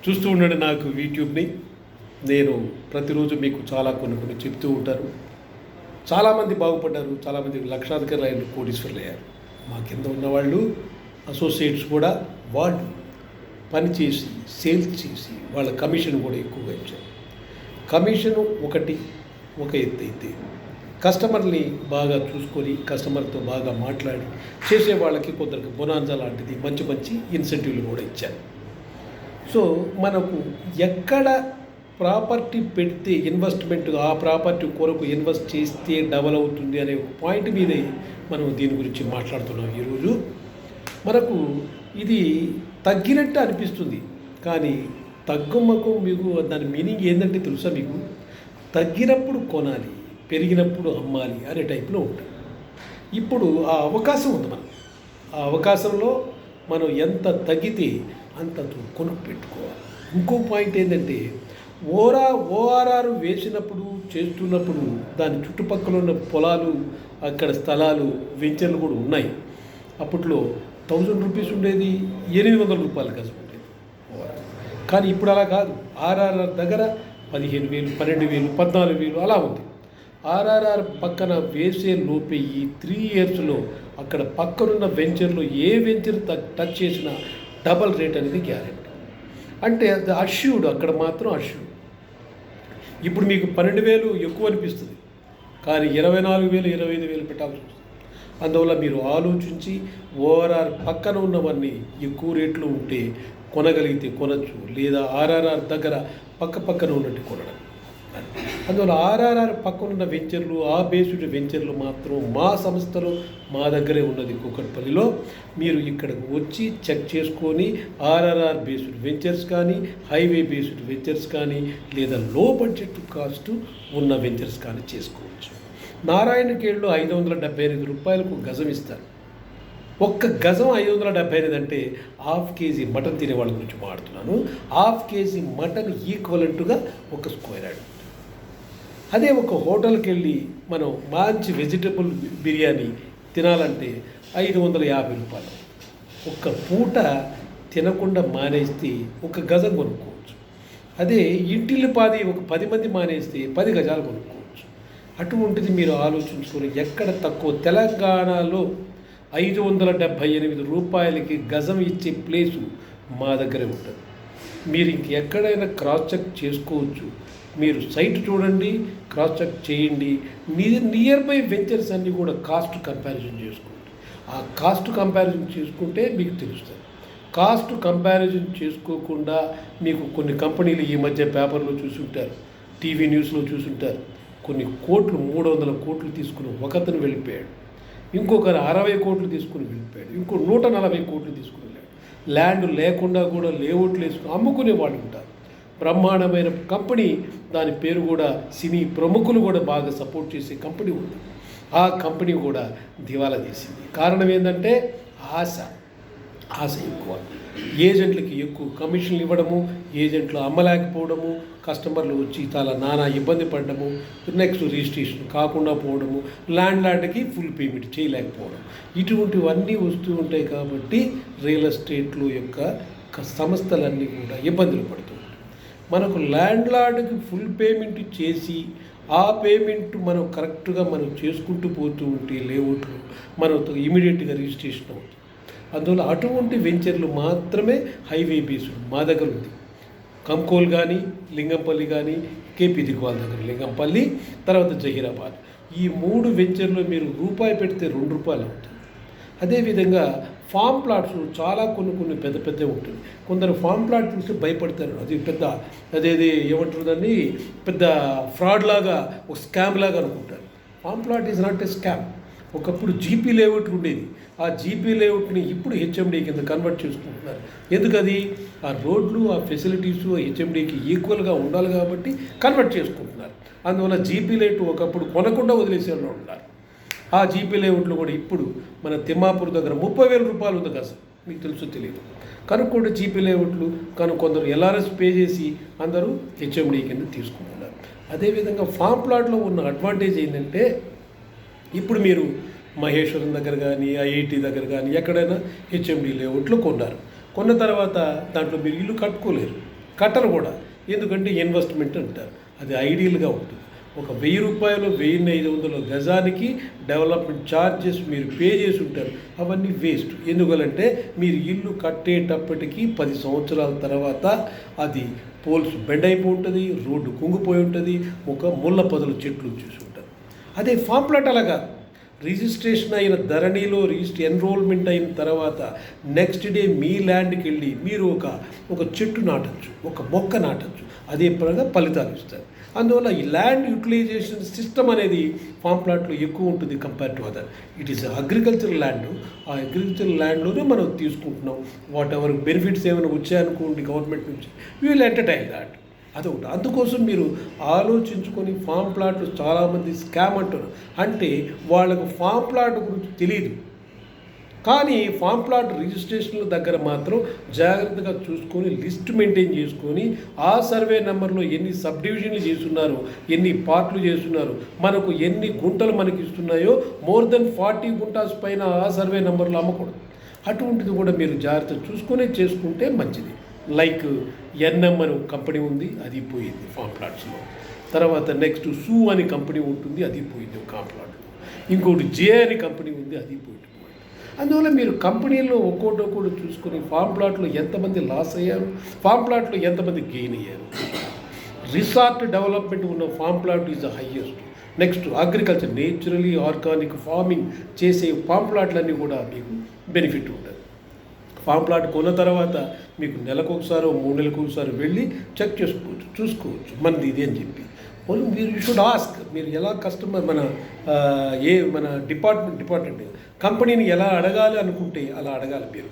చూస్తూ ఉండండి నాకు యూట్యూబ్ని. నేను ప్రతిరోజు మీకు చాలా కొన్ని చెప్తూ ఉంటాను. చాలామంది బాగుపడ్డారు, చాలామంది లక్షాధికారులు అయ్యారు, కోటీశ్వరులు అయ్యారు. మా కింద ఉన్నవాళ్ళు అసోసియేట్స్ కూడా వాళ్ళు పనిచేసి సేల్స్ చేసి వాళ్ళ కమిషన్ కూడా ఎక్కువగా ఇచ్చారు. కమిషను ఒక ఎత్తు అయితే కస్టమర్ని బాగా చూసుకొని కస్టమర్తో బాగా మాట్లాడి చేసే వాళ్ళకి కొందరికి బొనాన్జా లాంటిది మంచి ఇన్సెంటివ్లు కూడా ఇచ్చారు. సో మనకు ఎక్కడ ప్రాపర్టీ పెడితే ఇన్వెస్ట్మెంట్ ఆ ప్రాపర్టీ కొరకు ఇన్వెస్ట్ చేస్తే డబల్ అవుతుంది అనే ఒక పాయింట్ మీదే మనం దీని గురించి మాట్లాడుతున్నాం. ఈరోజు మనకు ఇది తగ్గినట్టు అనిపిస్తుంది, కానీ తగ్గుమ్మకు మీకు దాని మీనింగ్ ఏంటంటే తెలుసా మీకు? తగ్గినప్పుడు కొనాలి, పెరిగినప్పుడు అమ్మాలి అనే టైప్లో ఉంటుంది. ఇప్పుడు ఆ అవకాశం ఉంది మనకు. ఆ అవకాశంలో మనం ఎంత తగ్గితే అంత కొనుక్కు పెట్టుకోవాలి. ఇంకో పాయింట్ ఏంటంటే ఓఆర్ఆర్ వేసినప్పుడు చేస్తున్నప్పుడు దాని చుట్టుపక్కల ఉన్న పొలాలు, అక్కడ స్థలాలు, వెంచర్లు కూడా ఉన్నాయి. అప్పట్లో 1000 రూపీస్ ఉండేది, 800 రూపాయలు గజం ఉండేది ఓఆర్ఆర్. కానీ ఇప్పుడు అలా కాదు. ఆర్ఆర్ఆర్ దగ్గర 15,000, 12,000, 14,000 అలా ఉంది. ఆర్ఆర్ఆర్ పక్కన వేసే లోపే ఈ 3 ఇయర్స్లో అక్కడ పక్కనున్న వెంచర్లో ఏ వెంచర్ టచ్ చేసినా డబల్ రేట్ అనేది గ్యారెంటీ. అంటే అది అష్యూర్డ్, అక్కడ మాత్రం అష్యూర్డ్. ఇప్పుడు మీకు 12,000 ఎక్కువ అనిపిస్తుంది, కానీ 24,000, 25,000 పెట్టాల్సి వస్తుంది. అందువల్ల మీరు ఆలోచించి ఓఆర్ఆర్ పక్కన ఉన్నవన్నీ ఎక్కువ రేట్లు ఉంటే కొనగలిగితే కొనచ్చు, లేదా ఆర్ఆర్ఆర్ దగ్గర పక్కన ఉన్నట్టు కొనడం. అందువల్ల ఆర్ఆర్ఆర్ పక్కనున్న వెంచర్లు, ఆ బేస్డ్ వెంచర్లు మాత్రం మా సంస్థలో మా దగ్గరే ఉన్నది కూకట్పల్లిలో. మీరు ఇక్కడికి వచ్చి చెక్ చేసుకొని ఆర్ఆర్ఆర్ బేస్డ్ వెంచర్స్ కానీ, హైవే బేస్డ్ వెంచర్స్ కానీ, లేదా లో బడ్జెట్ కాస్ట్ ఉన్న వెంచర్స్ కానీ చేసుకోవచ్చు. నారాయణఖేడ్లో 575 రూపాయలకు గజం ఇస్తారు. ఒక్క గజం 575 అంటే ½ కేజీ మటన్ తినే వాళ్ళ గురించి మాట్లాడుతున్నాను. ½ కేజీ మటన్ ఈక్వలెంట్గా ఒక స్క్వేర్ యార్డ్. అదే ఒక హోటల్కి వెళ్ళి మనం మంచి వెజిటబుల్ బిర్యానీ తినాలంటే 550 రూపాయలు. ఒక్క పూట తినకుండా మానేస్తే ఒక గజం కొనుక్కోవచ్చు. అదే ఇంటిల్లిపాది ఒక 10 మంది మానేస్తే 10 గజాలు కొనుక్కోవచ్చు. అటువంటిది మీరు ఆలోచించుకొని ఎక్కడ తక్కువ తెలంగాణలో 578 రూపాయలకి గజం ఇచ్చే ప్లేసు మా దగ్గరే ఉంటుంది. మీరు ఇంకెక్కడైనా క్రాస్ చెక్ చేసుకోవచ్చు. మీరు సైట్ చూడండి, క్రాస్ చెక్ చేయండి. నియర్ బై వెంచర్స్ అన్నీ కూడా కాస్ట్ కంపారిజన్ చేసుకోండి. ఆ కాస్ట్ కంపారిజన్ చేసుకుంటే మీకు తెలుస్తుంది. కాస్ట్ కంపారిజన్ చేసుకోకుండా మీకు కొన్ని కంపెనీలు ఈ మధ్య పేపర్లో చూసుంటారు, టీవీ న్యూస్లో చూసుంటారు, కొన్ని కోట్లు 300 కోట్లు తీసుకుని ఒకతను వెళ్ళిపోయాడు, ఇంకొకరు 60 కోట్లు తీసుకుని వెళ్ళిపోయాడు, ఇంకో 140 కోట్లు తీసుకుని వెళ్ళాడు. ల్యాండ్ లేకుండా కూడా లేఅవుట్లు వేసుకుని అమ్ముకునే వాళ్ళు ఉంటారు. బ్రహ్మాండమైన కంపెనీ, దాని పేరు కూడా సినీ ప్రముఖులు కూడా బాగా సపోర్ట్ చేసే కంపెనీ ఉంది. ఆ కంపెనీ కూడా దివాలా తీసింది. కారణం ఏంటంటే ఆశ ఎక్కువ. ఏజెంట్లకి ఎక్కువ కమిషన్లు ఇవ్వడము, ఏజెంట్లు అమ్మలేకపోవడము, కస్టమర్లు వచ్చి చాలా నానా ఇబ్బంది పడడము, నెక్స్ట్ రిజిస్ట్రేషన్ కాకుండా పోవడము, ల్యాండ్ లార్డ్కి ఫుల్ పేమెంట్ చేయలేకపోవడం, ఇటువంటివన్నీ వస్తూ ఉంటాయి. కాబట్టి రియల్ ఎస్టేట్లో యొక్క సంస్థలన్నీ కూడా ఇబ్బందులు పడుతూ ఉంటాయి. మనకు ల్యాండ్ లార్డ్కి ఫుల్ పేమెంట్ చేసి ఆ పేమెంట్ మనం కరెక్ట్గా మనం చేసుకుంటూ పోతూ ఉంటే లేఅవుట్లు మనతో ఇమీడియట్గా రిజిస్ట్రేషన్ అవుతుంది. అందువల్ల అటువంటి వెంచర్లు మాత్రమే హైవే బేస్డ్ మా దగ్గర ఉంది. కంకోల్ కానీ, లింగంపల్లి కానీ, కేపీ దిగ్వాల్ దగ్గర లింగంపల్లి, తర్వాత జహీరాబాద్, ఈ 3 వెంచర్లు మీరు రూపాయి పెడితే 2 రూపాయలు అవుతుంది. అదేవిధంగా ఫామ్ ప్లాట్స్ చాలా కొన్ని పెద్ద ఉంటుంది. కొందరు ఫామ్ ప్లాట్ చూస్తే భయపడతారు. అది పెద్ద ఏమంటారు దాన్ని, పెద్ద ఫ్రాడ్ లాగా, ఒక స్కామ్ లాగా అనుకుంటారు. Form plot is not a scam. ఒకప్పుడు జీపీ లేఅవుట్ ఉండేది. ఆ జీపీ లేఅవుట్ని ఇప్పుడు హెచ్ఎండి కింద కన్వర్ట్ చేసుకుంటున్నారు. ఎందుకది? ఆ రోడ్లు, ఆ ఫెసిలిటీస్ హెచ్ఎండికి ఈక్వల్గా ఉండాలి కాబట్టి కన్వర్ట్ చేసుకుంటున్నారు. అందువల్ల జీపీ లేఅవుట్ ఒకప్పుడు కొనకుండా వదిలేసే వాళ్ళు ఉన్నారు. ఆ జీపీ లేఅవుట్లు కూడా ఇప్పుడు మన తిమ్మాపూర్ దగ్గర 30,000 రూపాయలు ఉంది గజం. మీకు తెలుసు తెలియదు కనుక్కోండి. జీపీ లేఅవుట్లు కొందరు ఎల్ఆర్ఎస్ పే చేసి అందరూ హెచ్ఎండి కింద తీసుకుంటున్నారు. అదేవిధంగా ఫామ్ ప్లాట్లో ఉన్న అడ్వాంటేజ్ ఏంటంటే, ఇప్పుడు మీరు మహేశ్వరం దగ్గర కానీ, ఐఐటి దగ్గర కానీ ఎక్కడైనా హెచ్ఎండి లేఅవుట్లు కొన్నారు. కొన్న తర్వాత దాంట్లో మీరు ఇల్లు కట్టుకోలేరు. కట్టరు కూడా, ఎందుకంటే ఇన్వెస్ట్మెంట్ అంటారు. అది ఐడియల్గా ఉంటుంది. ఒక 1000 రూపాయలు 1500 గజానికి డెవలప్మెంట్ ఛార్జెస్ మీరు పే చేసి ఉంటారు, అవన్నీ వేస్ట్. ఎందుకంటే మీరు ఇల్లు కట్టేటప్పటికీ 10 సంవత్సరాల తర్వాత అది పోల్స్ బెండ్ అయిపోయి ఉంటుంది, రోడ్డు కుంగిపోయి ఉంటుంది, ఒక ముళ్ళ పొదలు చెట్లు చూసి ఉంటారు. అదే ఫామ్ ప్లాట్ అలా కాదు. రిజిస్ట్రేషన్ అయిన ధరణిలో ఎన్రోల్మెంట్ అయిన తర్వాత నెక్స్ట్ డే మీ ల్యాండ్కి వెళ్ళి మీరు ఒక చెట్టు నాటచ్చు, ఒక మొక్క నాటచ్చు, అదే పరంగా ఫలితాలు ఇస్తారు. అందువల్ల ఈ ల్యాండ్ యూటిలైజేషన్ సిస్టమ్ అనేది ఫామ్ ప్లాట్లో ఎక్కువ ఉంటుంది compare to other. It is agricultural land. ఆ అగ్రికల్చరల్ ల్యాండ్లోనే మనం తీసుకుంటున్నాం. వాట్ ఎవర్ బెనిఫిట్స్ ఏమైనా వచ్చాయనుకోండి గవర్నమెంట్ నుంచి, వీ విల్ ఎంటర్టైన్ దాట్. అదొకటి. అందుకోసం మీరు ఆలోచించుకొని ఫామ్ ప్లాట్లు చాలామంది స్కామ్ అంటున్నారు. అంటే వాళ్ళకు ఫామ్ ప్లాట్ గురించి తెలియదు, కానీ ఫామ్ ప్లాట్ రిజిస్ట్రేషన్ల దగ్గర మాత్రం జాగ్రత్తగా చూసుకొని లిస్ట్ మెయింటైన్ చేసుకొని ఆ సర్వే నెంబర్లో ఎన్ని సబ్ డివిజన్లు చేస్తున్నారు, ఎన్ని పార్ట్లు చేస్తున్నారు, మనకు ఎన్ని గుంటలు మనకి ఇస్తున్నాయో మోర్ దెన్ 40 గుంటాస్ పైన ఆ సర్వే నెంబర్లో అమ్మకూడదు. అటువంటిది కూడా మీరు జాగ్రత్త చూసుకునే చేసుకుంటే మంచిది. లైక్ ఎన్ఎం అని కంపెనీ ఉంది, అది పోయింది ఫామ్ ప్లాట్స్లో. తర్వాత నెక్స్ట్ సూ అని కంపెనీ ఉంటుంది, అది పోయింది ఫామ్ ప్లాట్లో. ఇంకోటి జే అని కంపెనీ ఉంది, అది పోయింది. అందువల్ల మీరు కంపెనీల్లో ఒక్కోటి చూసుకొని ఫామ్ ప్లాట్లో ఎంతమంది లాస్ అయ్యారు, ఫామ్ ప్లాట్లో ఎంతమంది గెయిన్ అయ్యారు. రిసార్ట్ డెవలప్మెంట్ ఉన్న form plot is the highest. Next agriculture, naturally organic farming చేసే ఫామ్ ప్లాట్లన్నీ కూడా మీకు బెనిఫిట్ ఉంటుంది. ఫామ్ ప్లాట్ కొన్న తర్వాత మీకు నెలకొకసారి 3 నెలలకు ఒకసారి వెళ్ళి చెక్ చేసుకోవచ్చు, చూసుకోవచ్చు మనది ఇది అని చెప్పి. మీరు యూ షుడ్ ఆస్క్. మీరు ఎలా కస్టమర్ మన డిపార్ట్మెంట్ కంపెనీని ఎలా అడగాలి అనుకుంటే అలా అడగాలి. మీరు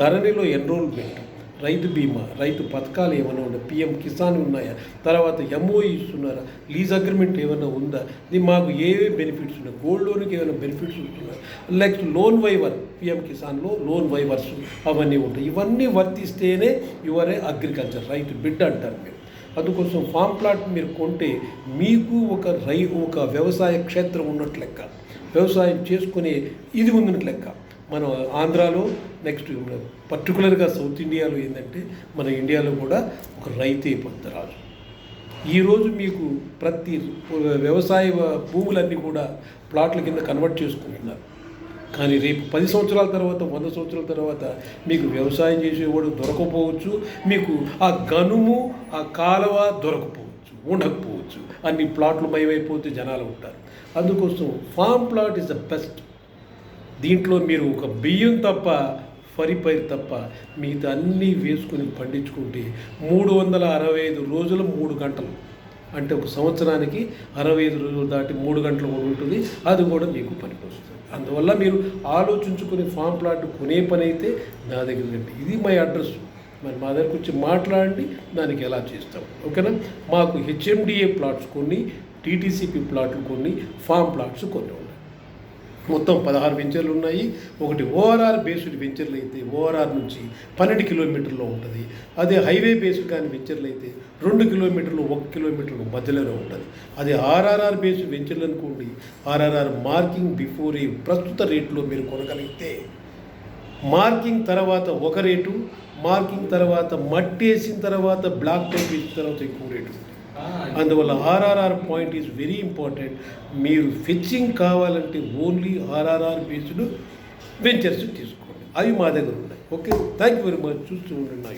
ధరణిలో ఎన్రోల్మెంట్, రైతు బీమా, రైతు పథకాలు ఏమైనా ఉన్నాయి, పిఎం కిసాన్ ఉన్నాయా, తర్వాత ఎంఓఈ ఇస్తున్నారా, లీజ్ అగ్రిమెంట్ ఏమైనా ఉందా, ఇది మాకు ఏవే బెనిఫిట్స్ ఉన్నాయి, గోల్డ్ లోన్కి ఏమైనా బెనిఫిట్స్ ఉంటున్నాయి, నెక్స్ట్ లోన్ వైవర్, పిఎం కిసాన్లో లోన్ వైవర్స్ అవన్నీ ఉంటాయి. ఇవన్నీ వర్తిస్తేనే యువరే అగ్రికల్చర్, రైతు బిడ్డ అంటారు మీరు. అందుకోసం ఫామ్ ప్లాట్ మీరు కొంటే మీకు ఒక వ్యవసాయ క్షేత్రం ఉన్నట్లు లెక్క, వ్యవసాయం చేసుకునే ఇది ఉన్నట్లు లెక్క. మన ఆంధ్రాలో నెక్స్ట్ పర్టికులర్గా సౌత్ ఇండియాలో ఏంటంటే మన ఇండియాలో కూడా ఒక రైతే రాజు. ఈరోజు మీకు ప్రతి వ్యవసాయ భూములన్నీ కూడా ప్లాట్ల కింద కన్వర్ట్ చేసుకుంటున్నారు. కానీ రేపు 10 సంవత్సరాల తర్వాత 100 సంవత్సరాల తర్వాత మీకు వ్యవసాయం చేసేవాడు దొరకపోవచ్చు, మీకు ఆ గనుము ఆ కాలువ దొరకపోవచ్చు, ఉండకపోవచ్చు. అన్ని ప్లాట్లు మయమైపోతే జనాలు ఉంటారు. అందుకోసం form plot is the best. దీంట్లో మీరు ఒక బియ్యం తప్ప, వరి పైరు తప్ప మిగతా అన్నీ వేసుకొని పండించుకుంటే 365 రోజులు 3 గంటలు, అంటే ఒక సంవత్సరానికి 65 రోజులు దాటి 3 గంటలు కూడా ఉంటుంది. అది కూడా మీకు పనికి వస్తుంది. అందువల్ల మీరు ఆలోచించుకుని ఫామ్ ప్లాట్ కొనే పని అయితే నా దగ్గర రండి. ఇది మై అడ్రస్. మరి మా దగ్గరకు వచ్చి మాట్లాడండి, దానికి ఎలా చేస్తాం, ఓకేనా. మాకు హెచ్ఎండిఏ ప్లాట్స్ కొన్ని, టీటీసీపీ ప్లాట్లు కొన్ని, ఫామ్ ప్లాట్స్ కొన్ని ఉన్నాయి. మొత్తం 16 వెంచర్లు ఉన్నాయి. ఒకటి ఓఆర్ఆర్ బేస్డ్ వెంచర్లు అయితే ఓఆర్ఆర్ నుంచి 12 కిలోమీటర్లో ఉంటుంది. అదే హైవే బేస్డ్ కానీ వెంచర్లు అయితే 2 కిలోమీటర్లు 1 కిలోమీటర్లు మధ్యలోనే ఉంటుంది. అదే ఆర్ఆర్ఆర్ బేస్డ్ వెంచర్లు అనుకోండి, ఆర్ఆర్ఆర్ మార్కింగ్ బిఫోర్ ప్రస్తుత రేట్లో మీరు కొనగలిగితే, మార్కింగ్ తర్వాత ఒక రేటు, మార్కింగ్ తర్వాత మట్టి వేసిన తర్వాత బ్లాక్ టైప్ వేసిన తర్వాత ఎక్కువ రేటు. అందువల్ల RRR point is very important. మీరు ఫెచ్చింగ్ కావాలంటే ఓన్లీ ఆర్ఆర్ఆర్ బేస్డ్ వెంచర్స్ తీసుకోండి, అవి మా దగ్గర ఉన్నాయి. Okay, thank you very much. చూస్తూ ఉండండి నా